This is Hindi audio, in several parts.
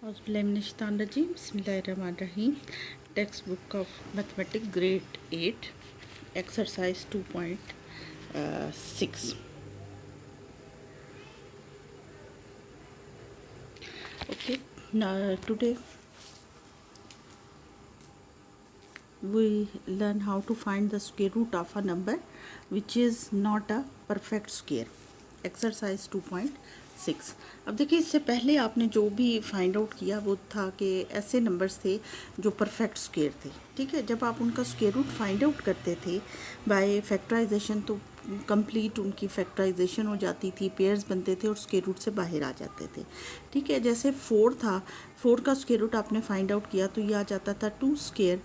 औज़ुबिल्लाहिमिनश्शैतानिर्रजीम बिस्मिल्लाहिर्रहमानिर्रहीम। Text book of mathematics grade 8 exercise 2.6। Okay, now today we learn how to find the square root of a number which is not a perfect square. Exercise 2.6। अब देखिए, इससे पहले आपने जो भी फाइंड आउट किया वो था कि ऐसे नंबर्स थे जो परफेक्ट स्क्वायर थे। ठीक है, जब आप उनका स्क्वायर रूट फाइंड आउट करते थे बाय फैक्टराइजेशन तो कंप्लीट उनकी फैक्टराइजेशन हो जाती थी, पेयर्स बनते थे और स्क्वायर रूट से बाहर आ जाते थे। ठीक है, जैसे 4 था, 4 का स्क्वायर रूट आपने फाइंड आउट किया तो ये आ जाता था 2 स्क्वायर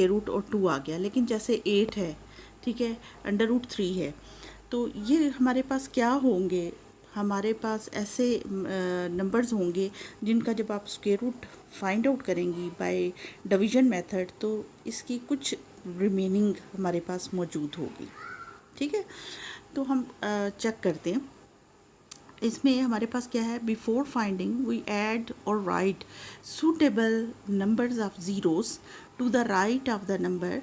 रूट और 2 आ गया। लेकिन जैसे 8 है, ठीक है, अंडर रूट 3 है, तो ये हमारे पास क्या होंगे, हमारे पास ऐसे नंबर्स होंगे जिनका जब आप स्क्वायर रूट फाइंड आउट करेंगी बाय डिवीजन मेथड तो इसकी कुछ रिमेनिंग हमारे पास मौजूद होगी। ठीक है, तो हम चेक करते हैं। इसमें हमारे पास क्या है, बिफोर फाइंडिंग वी ऐड और right suitable numbers of zeros to the right of the number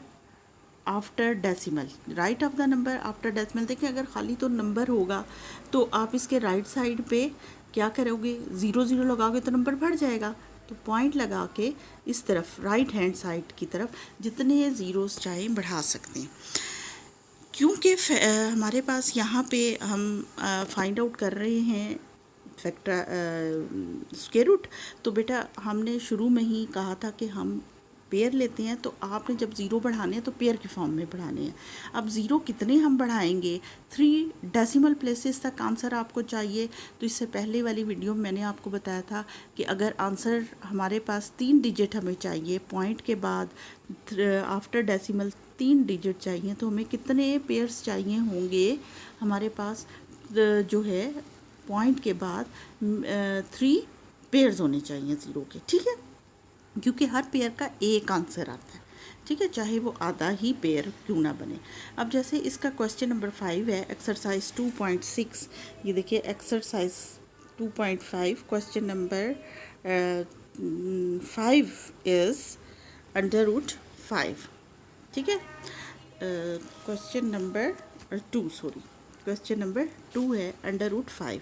after decimal. Right of the number after decimal, देखिए अगर खाली तो नंबर होगा तो आप इसके राइट साइड पे क्या करोगे, 0 0 लगाओगे तो नंबर बढ़ जाएगा। तो पॉइंट लगा के इस तरफ राइट हैंड साइड की तरफ जितने ज़ीरोज़ चाहे बढ़ा सकते हैं। क्योंकि हमारे पास यहाँ पे हम फाइंड आउट कर रहे हैं फैक्टर स्क्वायर रूट, तो बेटा हमने शुरू में ही कहा था कि हम पेयर लेते हैं, तो आपने जब ज़ीरो बढ़ाने हैं तो पेयर के फॉर्म में बढ़ाने हैं। अब ज़ीरो कितने हम बढ़ाएंगे, 3 डेसिमल प्लेसेस तक आंसर आपको चाहिए। तो इससे पहले वाली वीडियो में मैंने आपको बताया था कि अगर आंसर हमारे पास 3 डिजिट हमें चाहिए, पॉइंट के बाद आफ्टर डेसिमल 3 डिजिट चाहिए, तो हमें कितने पेयर्स चाहिए होंगे, हमारे पास जो है पॉइंट के बाद 3 पेयर्स होने चाहिए ज़ीरो के। ठीक है, क्योंकि हर पेयर का एक आंसर आता है। ठीक है, चाहे वो आधा ही पेयर क्यों ना बने। अब जैसे इसका क्वेश्चन नंबर 5 है, एक्सरसाइज 2.6। ये देखिए exercise 2.5 question number 5 is under root 5। ठीक है, question number 2 sorry question number 2 है अंडर रूट 5।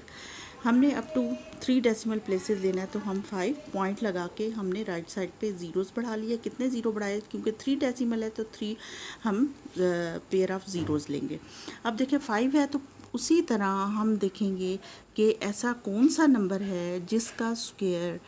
हमने अप टू 3 डेसिमल प्लेसेस लेना है, तो हम 5 पॉइंट लगा के हमने राइट साइड पे ज़ीरोज़ बढ़ा लिए। कितने ज़ीरो बढ़ाए, क्योंकि 3 डेसिमल है तो 3 हम पेयर ऑफ ज़ीरोज़ लेंगे। अब देखिए 5 है तो उसी तरह हम देखेंगे कि ऐसा कौन सा नंबर है जिसका स्क्वायर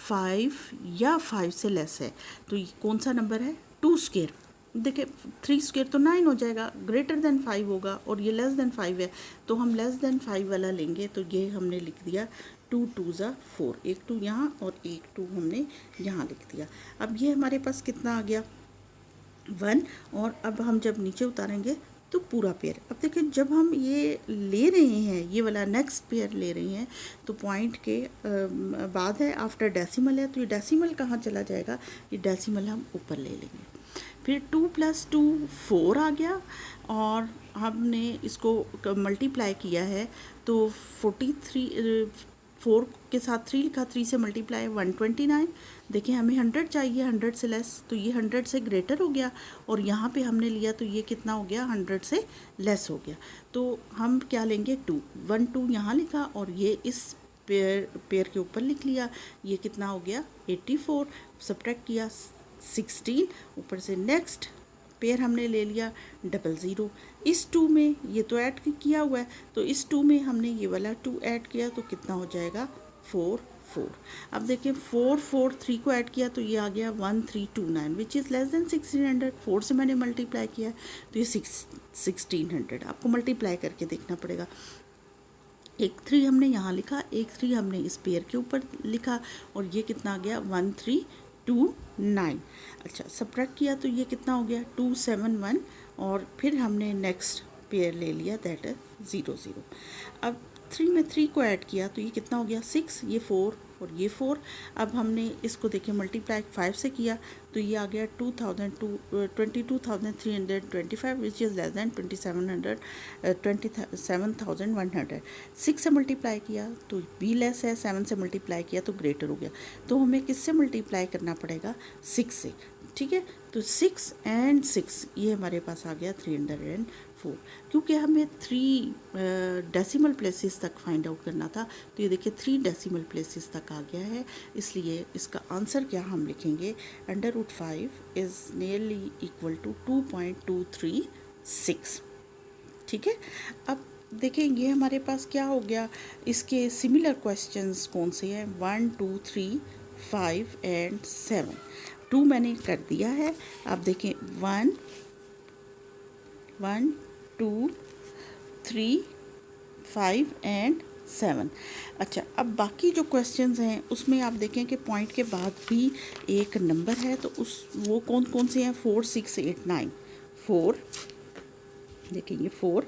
5 या 5 से लेस है। तो ये कौन सा नंबर है, 2 स्क्वायर। देखिए 3 स्क्वायर तो 9 हो जाएगा, ग्रेटर देन 5 होगा, और ये लेस देन 5 है तो हम लेस देन 5 वाला लेंगे। तो ये हमने लिख दिया 2 2 ज़ा 4, एक 2 यहाँ और एक 2 हमने यहाँ लिख दिया। अब ये हमारे पास कितना आ गया, 1। और अब हम जब नीचे उतारेंगे तो पूरा पेयर। अब देखिए जब हम ये ले रहे हैं, ये वाला नेक्स्ट पेयर ले रहे हैं, तो पॉइंट के बाद है आफ्टर डेसिमल है, तो ये डेसिमल कहाँ चला जाएगा, ये डेसिमल हम ऊपर ले लेंगे। फिर 2 + 2 4 आ गया, और हमने इसको मल्टीप्लाई किया है तो 43 4 के साथ 3 लिखा, 3 से मल्टीप्लाई 129। देखिए हमें 100 चाहिए, 100 से लेस, तो ये 100 से ग्रेटर हो गया, और यहाँ पे हमने लिया तो ये कितना हो गया, 100 से लेस हो गया। तो हम क्या लेंगे, 2 1 2 यहाँ लिखा, और ये इस पेयर के ऊपर लिख लिया। ये कितना हो गया, 84। सब्ट्रैक्ट किया 16, ऊपर से नेक्स्ट पेयर हमने ले लिया 00। इस 2 में ये तो ऐड किया हुआ है, तो इस 2 में हमने ये वाला 2 ऐड किया, तो कितना हो जाएगा 4 4। अब देखिए 4 4 3 को ऐड किया तो ये आ गया 1329 विच इज़ लेस देन 1600। 4 से मैंने मल्टीप्लाई किया तो ये 1600। आपको मल्टीप्लाई करके देखना पड़ेगा। एक 3 हमने यहाँ लिखा, एक 3 हमने इस पेयर के ऊपर लिखा, और ये कितना आ गया 1329। अच्छा, सब्ट्रैक्ट किया तो ये कितना हो गया 271, और फिर हमने नेक्स्ट पेयर ले लिया दैट इज 00। अब 3 में 3 को ऐड किया तो ये कितना हो गया 6, ये 4 और ये 4। अब हमने इसको देखिए मल्टीप्लाई 5 से किया तो ये आ गया 22,325 विच इज़ लेस दैन 27,100। 6 से मल्टीप्लाई किया तो भी लेस है, 7 से मल्टीप्लाई किया तो ग्रेटर हो गया। तो हमें किससे मल्टीप्लाई करना पड़ेगा 6 से, ठीक है। तो 6 and 6 ये हमारे पास आ गया 304। क्योंकि हमें 3 डेसिमल प्लेसेस तक फाइंड आउट करना था तो ये देखिए 3 डेसिमल प्लेसेस तक आ गया है, इसलिए इसका आंसर क्या हम लिखेंगे √5 इज़ नियरली इक्वल टू 2.236, ठीक है। अब देखें ये हमारे पास क्या हो गया, इसके सिमिलर क्वेश्चंस कौन से हैं 1, 2, 3, 5 and 7। 2 मैंने कर दिया है। आप देखें 1, 2, 3, 5 and 7। अच्छा, अब बाकी जो क्वेश्चंस हैं उसमें आप देखें कि पॉइंट के बाद भी एक नंबर है, तो वो कौन कौन से हैं 4, 6, 8, 9। 4 देखें ये 4,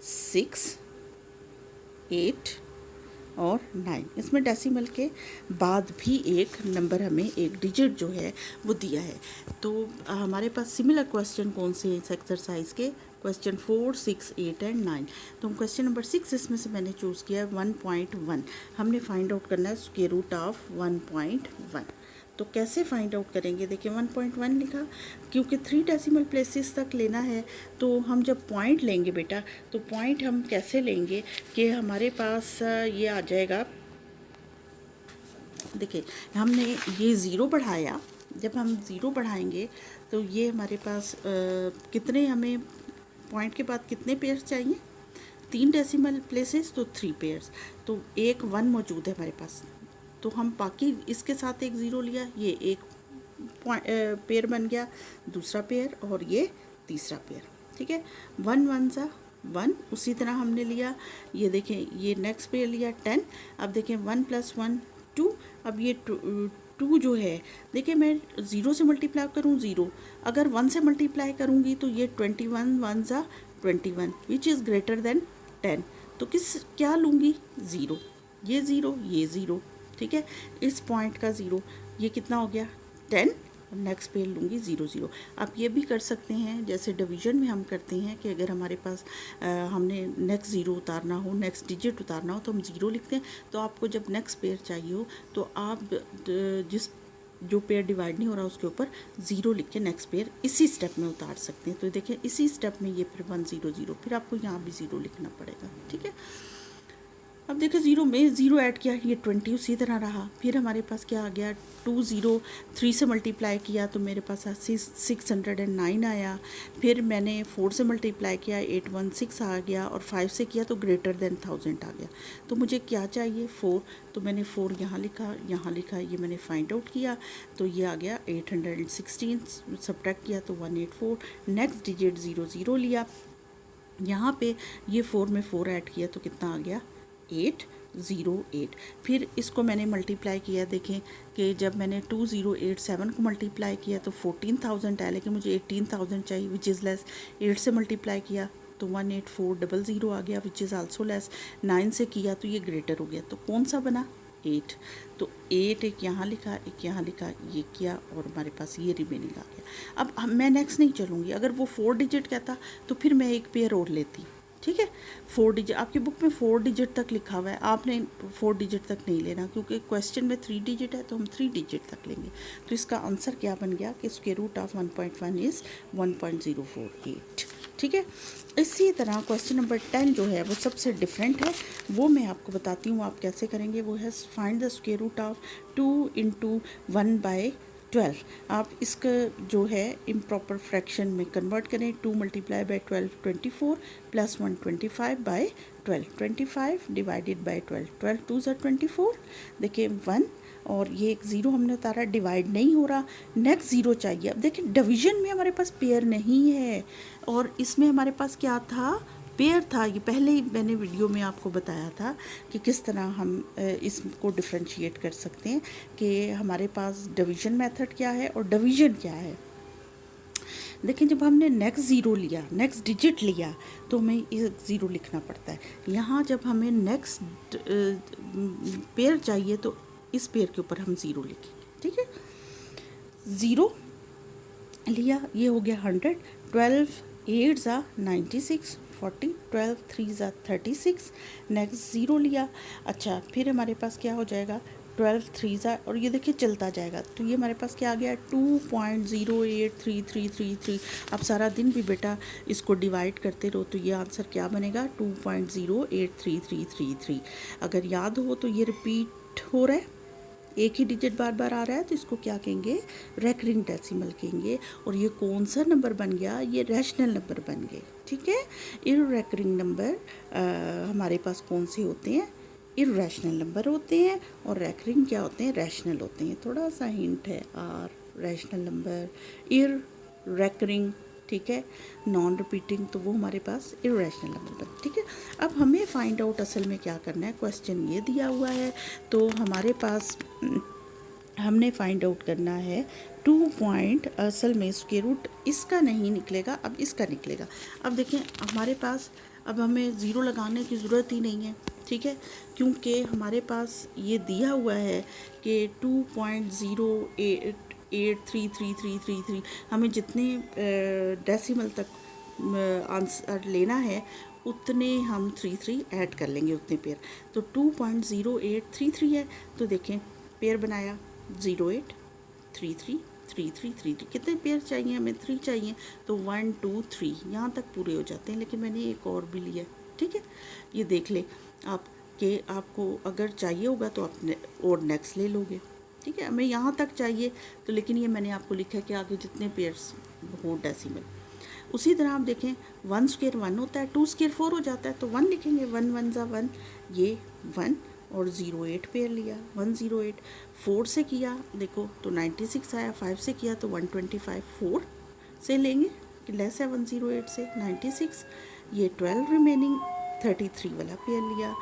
6, 8 और 9, इसमें डेसिमल के बाद भी एक नंबर हमें एक डिजिट जो है वो दिया है। तो हमारे पास सिमिलर क्वेश्चन कौन से हैं इस एक्सरसाइज के, क्वेश्चन 4, 6, 8 and 9। तो हम क्वेश्चन नंबर 6 इसमें से मैंने चूज़ किया है 1.1। हमने फाइंड आउट करना है स्क्वायर रूट ऑफ 1.1। तो कैसे फाइंड आउट करेंगे, देखिए 1.1 लिखा, क्योंकि 3 डेसिमल प्लेसेस तक लेना है तो हम जब पॉइंट लेंगे बेटा, तो पॉइंट हम कैसे लेंगे कि हमारे पास ये आ जाएगा। देखिए हमने ये ज़ीरो बढ़ाया, जब हम ज़ीरो बढ़ाएंगे तो ये हमारे पास कितने हमें पॉइंट के बाद कितने पेयर्स चाहिए, 3 डेसिमल प्लेसेस तो 3 पेयर्स, तो एक 1 मौजूद है हमारे पास, तो हम बाकी इसके साथ एक ज़ीरो लिया, ये एक पेयर बन गया, दूसरा पेयर और ये तीसरा पेयर, ठीक है। 1 1 सा 1, उसी तरह हमने लिया, ये देखें ये नेक्स्ट पेयर लिया 10। अब देखें 1 + 1 2। अब ये 2 जो है, देखिए मैं 0 से मल्टीप्लाई करूँ 0, अगर 1 से मल्टीप्लाई करूँगी तो ये 21 1 सा 21 विच इज़ ग्रेटर देन 10। तो क्या लूँगी 0, ये 0, ये 0, ठीक है। इस पॉइंट का 0 ये कितना हो गया 10, नेक्स्ट पे लूँगी 0 0। आप ये भी कर सकते हैं जैसे डिवीजन में हम करते हैं कि अगर हमारे पास हमने नेक्स्ट 0 उतारना हो, नेक्स्ट डिजिट उतारना हो तो हम 0 लिखते हैं। तो आपको जब नेक्स्ट पेयर चाहिए हो तो आप जिस जो पेयर डिवाइड नहीं हो रहा उसके ऊपर 0 लिख के नेक्स्ट पेयर इसी स्टेप में उतार सकते हैं। तो देखिए इसी स्टेप में ये फिर 1 0 0, फिर आपको यहाँ भी 0 लिखना पड़ेगा, ठीक है। अब देखिए 0 में 0 ऐड किया, ये 20 उसी तरह रहा। फिर हमारे पास क्या आ गया 2 0, 3 से मल्टीप्लाई किया तो मेरे पास 609 आया। फिर मैंने 4 से मल्टीप्लाई किया 816 आ गया, और 5 से किया तो ग्रेटर देन 1000 आ गया। तो मुझे क्या चाहिए 4, तो मैंने 4 यहाँ लिखा, यहाँ लिखा, ये मैंने फाइंड आउट किया तो ये आ गया 816, सब्ट्रैक्ट किया तो 184। नेक्स्ट डिजिट 0 0 लिया, यहाँ पे ये 4 में 4 ऐड किया तो कितना आ गया 808। फिर इसको मैंने मल्टीप्लाई किया, देखें कि जब मैंने 2087 को मल्टीप्लाई किया तो 14,000 आया, लेकिन मुझे 18,000 चाहिए विच इज़ लेस। 8 से मल्टीप्लाई किया तो 18400 आ गया विच इज़ आल्सो लेस। 9 से किया तो ये ग्रेटर हो गया, तो कौन सा बना 8। तो 8 एक यहाँ लिखा, एक यहाँ लिखा, ये किया और हमारे पास ये रिमेनिंग आ गया। अब मैं नेक्स्ट नहीं चलूँगी, अगर वो 4 डिजिट कहता तो फिर मैं एक पेयर और लेती, ठीक है। 4 डिजिट आपकी बुक में 4 डिजिट तक लिखा हुआ है, आपने 4 डिजिट तक नहीं लेना क्योंकि क्वेश्चन में 3 डिजिट है तो हम 3 डिजिट तक लेंगे। तो इसका आंसर क्या बन गया कि स्क्वायर रूट ऑफ 1.1 इज़ 1.048, ठीक है। इसी तरह क्वेश्चन नंबर 10 जो है वो सबसे डिफरेंट है, वो मैं आपको बताती हूँ आप कैसे करेंगे। वो है find the square root of 2 × 1/12। आप इसका जो है इम्प्रॉपर फ्रैक्शन में कन्वर्ट करें। 2 × 12 24 + 1 25/12, 25 डिवाइडेड बाई 12, 12 2 ज़ा 24। देखिए 1 और ये एक 0 हमने उतारा, डिवाइड नहीं हो रहा, नेक्स्ट 0 चाहिए। अब देखिए डिवीजन में हमारे पास पेयर नहीं है और इसमें हमारे पास क्या था पेयर था। ये पहले ही मैंने वीडियो में आपको बताया था कि किस तरह हम इसको डिफरेंशिएट कर सकते हैं कि हमारे पास डिवीजन मेथड क्या है और डिवीजन क्या है। देखिए जब हमने नेक्स्ट ज़ीरो लिया, नेक्स्ट डिजिट लिया, तो हमें ये ज़ीरो लिखना पड़ता है। यहाँ जब हमें नेक्स्ट पेयर चाहिए तो इस पेयर के ऊपर हम ज़ीरो लिखेंगे, ठीक है। ज़ीरो लिया, ये हो गया 100, 12 8 ज़ा 96, 40, 12 3 ज़ा 36, नेक्स्ट ज़ीरो लिया। अच्छा फिर हमारे पास क्या हो जाएगा, 12 3 ज़ा, और ये देखिए चलता जाएगा, तो ये हमारे पास क्या आ गया 2.0833333। अब सारा दिन भी बेटा इसको डिवाइड करते रहो तो ये आंसर क्या बनेगा 2.0833333। अगर याद हो तो ये रिपीट हो रहा है, एक ही डिजिट बार बार आ रहा है, तो इसको क्या कहेंगे, रेकरिंग डेसिमल कहेंगे। और ये कौन सा नंबर बन गया, ये रैशनल नंबर बन गए, ठीक है। इर्रेकरिंग नंबर हमारे पास कौन से होते हैं, इर्रेशनल नंबर होते हैं, और रेकरिंग क्या होते हैं, रैशनल होते हैं। थोड़ा सा हिंट है, आर रैशनल नंबर, इर्रेकरिंग, ठीक है, नॉन रिपीटिंग, तो वो हमारे पास इरेशनल नंबर बन, ठीक है। अब हमें फाइंड आउट असल में क्या करना है, क्वेश्चन ये दिया हुआ है, तो हमारे पास हमने फाइंड आउट करना है 2 पॉइंट, असल में स्क्वायर रूट इसका नहीं निकलेगा, अब इसका निकलेगा। अब देखें हमारे पास अब हमें ज़ीरो लगाने की ज़रूरत ही नहीं है, ठीक है, क्योंकि हमारे पास ये दिया हुआ है कि 2.0833333, हमें जितने डेसिमल तक आंसर लेना है उतने हम 33 ऐड कर लेंगे, उतने पेयर। तो 2.0833 है, तो देखें पेयर बनाया 08 33 33 33, कितने पेयर चाहिए हमें, 3 चाहिए, तो 1 2 3 यहाँ तक पूरे हो जाते हैं। लेकिन मैंने एक और भी लिया, ठीक है, ये देख ले आप कि आपको अगर चाहिए होगा तो अपने और नेक्स्ट ले लोगे, ठीक है। हमें यहाँ तक चाहिए तो, लेकिन ये मैंने आपको लिखा है कि आगे जितने पेयर्स हो डेसिमल। उसी तरह आप देखें 1 स्क्वायर 1 होता है, 2 स्क्वायर 4 हो जाता है, तो 1 लिखेंगे, 1 1 ज़ा 1, ये 1, और 08 पेयर लिया, 108, 4 से किया देखो तो 96 आया, 5 से किया तो 125, 4 से लेंगे कि लेस है 108 से 96, ये 12 रिमेनिंग 33 वाला पेयर लिया,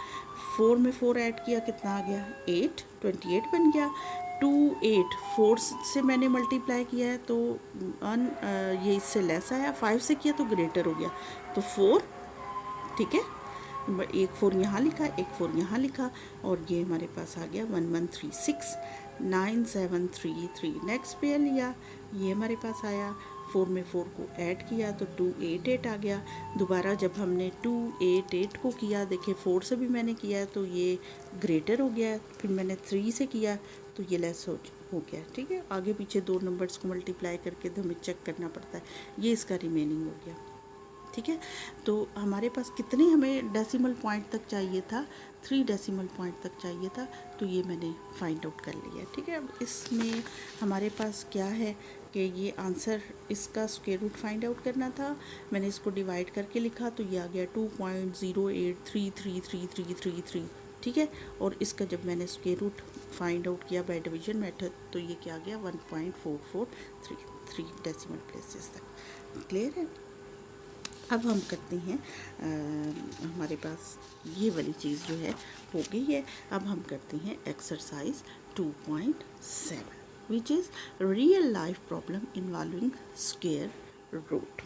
4 में 4 ऐड किया, कितना आ गया 8, 28 बन गया। 2 8 4 से मैंने मल्टीप्लाई किया है तो ये इससे लेस आया, 5 से किया तो ग्रेटर हो गया, तो 4, ठीक है, एक 4 यहाँ लिखा, एक 4 यहाँ लिखा, और ये हमारे पास आ गया 1136 9733। नेक्स्ट पेयर लिया, ये हमारे पास आया, 4 में 4 को ऐड किया तो 288 आ गया। दोबारा जब हमने 288 को किया, देखिए 4 से भी मैंने किया तो ये ग्रेटर हो गया, फिर मैंने 3 से किया तो ये लेस हो गया, ठीक है। आगे पीछे दो नंबर्स को मल्टीप्लाई करके तो हमें चेक करना पड़ता है, ये इसका रिमेनिंग हो गया, ठीक है। तो हमारे पास कितने हमें डेसिमल पॉइंट तक चाहिए था, 3 डेसिमल पॉइंट तक चाहिए था, तो ये मैंने फाइंड आउट कर लिया, ठीक है। अब इसमें हमारे पास क्या है कि ये आंसर, इसका स्क्वायर रूट फाइंड आउट करना था, मैंने इसको डिवाइड करके लिखा तो ये आ गया 2.0833333, ठीक है। और इसका जब मैंने स्क्वायर रूट फाइंड आउट किया बाय डिवीजन मेथड तो ये क्या आ गया 1.4433 डेसिमल प्लेसेस तक। क्लियर है। अब हम करते हैं हमारे पास ये वाली चीज़ जो है हो गई है। अब हम करते हैं exercise 2.7 which is real life problem involving square root.